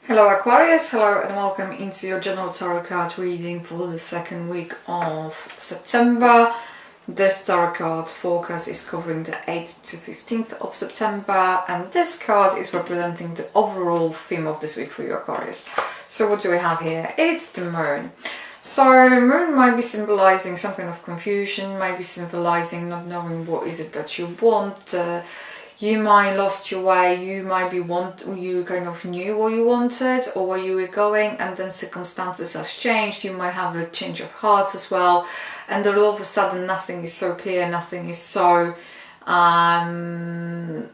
Hello Aquarius, hello and welcome into your general tarot card reading for the second week of September. This tarot card forecast is covering the 8th to 15th of September, and this card is representing the overall theme of this week for you Aquarius. So what do we have here? It's the moon. So moon might be symbolizing some kind of confusion, might be symbolizing not knowing what is it that you want. You might lost your way, you kind of knew what you wanted or where you were going, and then circumstances has changed. You might have a change of heart as well, and then all of a sudden nothing is so clear, nothing is so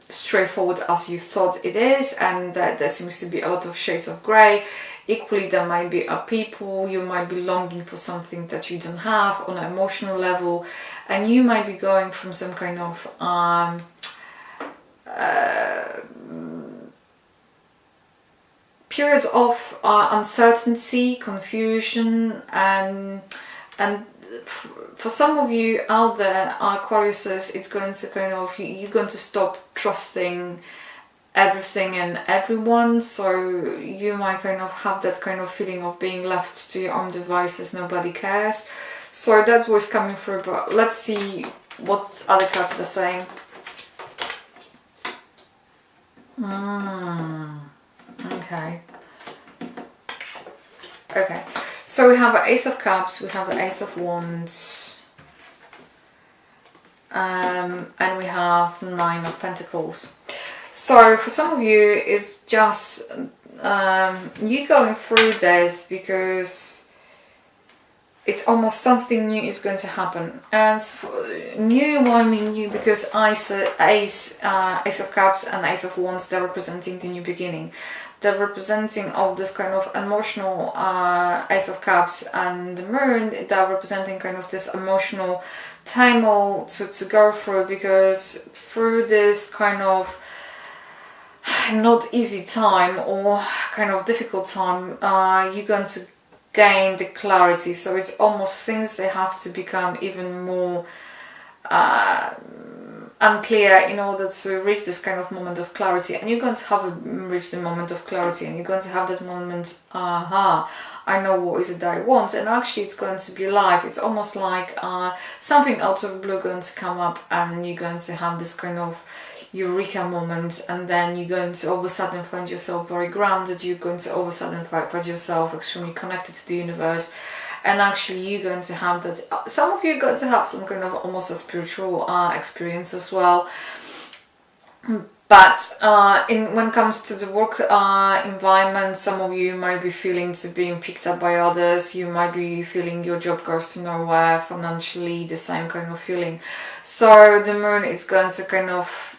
straightforward as you thought it is, and there seems to be a lot of shades of grey. Equally, there might be people, you might be longing for something that you don't have on an emotional level, and you might be going from some kind of periods of uncertainty, confusion, and for some of you out there, Aquariuses, it's going to kind of, you're going to stop trusting everything and everyone, so you might kind of have that kind of feeling of being left to your own devices, nobody cares. So that's what's coming through, but let's see what other cards are saying. Okay, so we have an Ace of Cups, we have an Ace of Wands, and we have Nine of Pentacles. So for some of you, it's just you going through this because it's almost something new is going to happen. And new, why I mean new? Because Ace of Cups and Ace of Wands, they're representing the new beginning. They're representing of this kind of emotional Ace of Cups, and the Moon, they're representing kind of this emotional turmoil to go through, because through this kind of not easy time or kind of difficult time, you're going to gain the clarity. So it's almost things they have to become even more unclear in order to reach this kind of moment of clarity, and you're going to reach the moment of clarity, and you're going to have that moment, I know what is it that I want, and actually it's going to be life. It's almost like something out of the blue going to come up, and you're going to have this kind of eureka moment, and then you're going to all of a sudden find yourself very grounded. You're going to all of a sudden find yourself extremely connected to the universe, and actually you're going to have that. Some of you are going to have some kind of almost a spiritual experience as well. But when it comes to the work environment, some of you might be feeling to being picked up by others. You might be feeling your job goes to nowhere, financially the same kind of feeling. So the Moon is going to kind of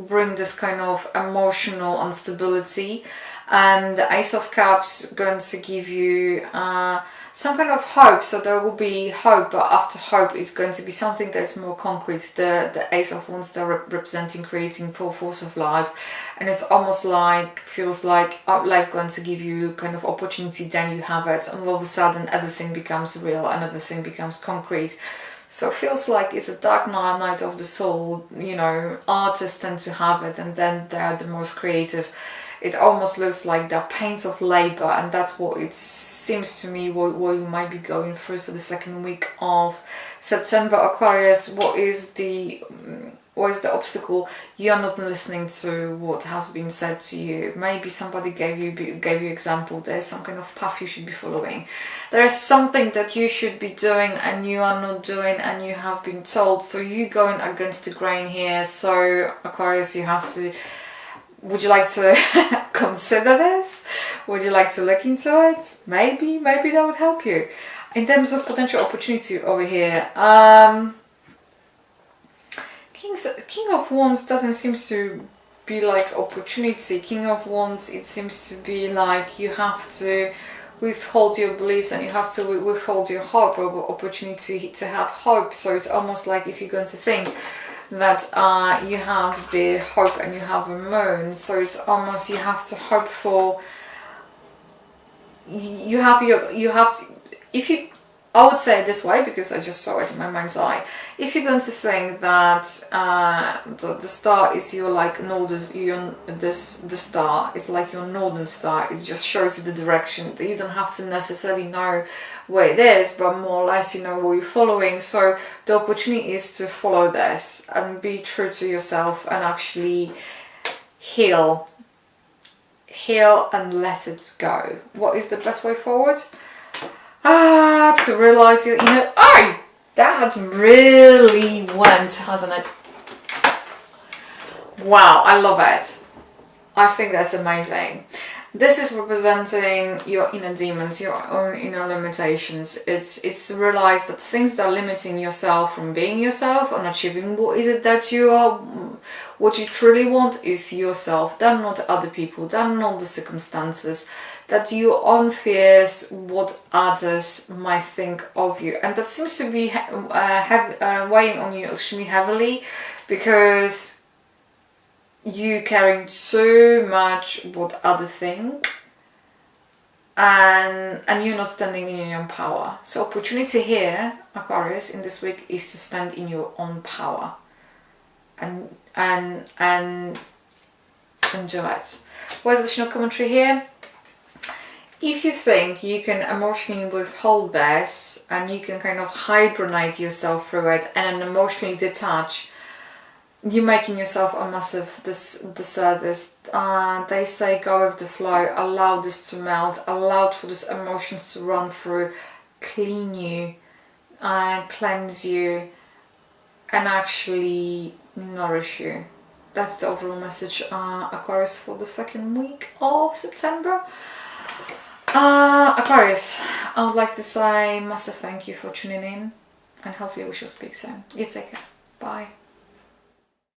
bring this kind of emotional instability, and the Ace of Cups going to give you some kind of hope. So there will be hope, but after hope it's going to be something that's more concrete. The Ace of Wands, they're representing creating full force of life, and it's almost like, feels like life going to give you kind of opportunity, then you have it, and all of a sudden everything becomes real and everything becomes concrete. So it feels like it's a dark night of the soul. You know, artists tend to have it, and then they're the most creative. It almost looks like the pains of labor, and that's what it seems to me what you might be going through for the second week of September, Aquarius. What is the obstacle? You're not listening to what has been said to you. Maybe somebody gave you example. There's some kind of path you should be following. There is something that you should be doing and you are not doing, and you have been told. So you're going against the grain here. So Aquarius, you have to. Would you like to consider this? Would you like to look into it? Maybe that would help you. In terms of potential opportunity over here, King of Wands doesn't seem to be like opportunity. King of Wands, it seems to be like you have to withhold your beliefs, and you have to withhold your hope or opportunity to have hope. So it's almost like if you're going to think that you have the hope and you have a moon, so it's almost you have to hope for, if you I would say it this way because I just saw it in my mind's eye. If you're going to think that the star is your like northern, the star is like your northern star, it just shows you the direction. You don't have to necessarily know where it is, but more or less you know what you're following. So the opportunity is to follow this and be true to yourself and actually heal and let it go. What is the best way forward? To realize your inner, oh, that really went, hasn't it? Wow, I love it. I think that's amazing. This is representing your inner demons, your own inner limitations. It's to realize that things that are limiting yourself from being yourself and achieving what is it that you are, what you truly want is yourself. They're not other people, they're not the circumstances, that your own fears, what others might think of you. And that seems to be weighing on you extremely heavily because you carrying so much what others think and you're not standing in your own power. So opportunity here, Aquarius, in this week is to stand in your own power and do it. Where's the additional commentary here? If you think you can emotionally withhold this and you can kind of hibernate yourself through it and emotionally detach, you're making yourself a massive disservice. They say go with the flow, allow this to melt, allow for these emotions to run through, clean you, cleanse you, and actually nourish you. That's the overall message, Aquarius, for the second week of September. Aquarius, I would like to say massive thank you for tuning in and hopefully we shall speak soon. You take care. Bye.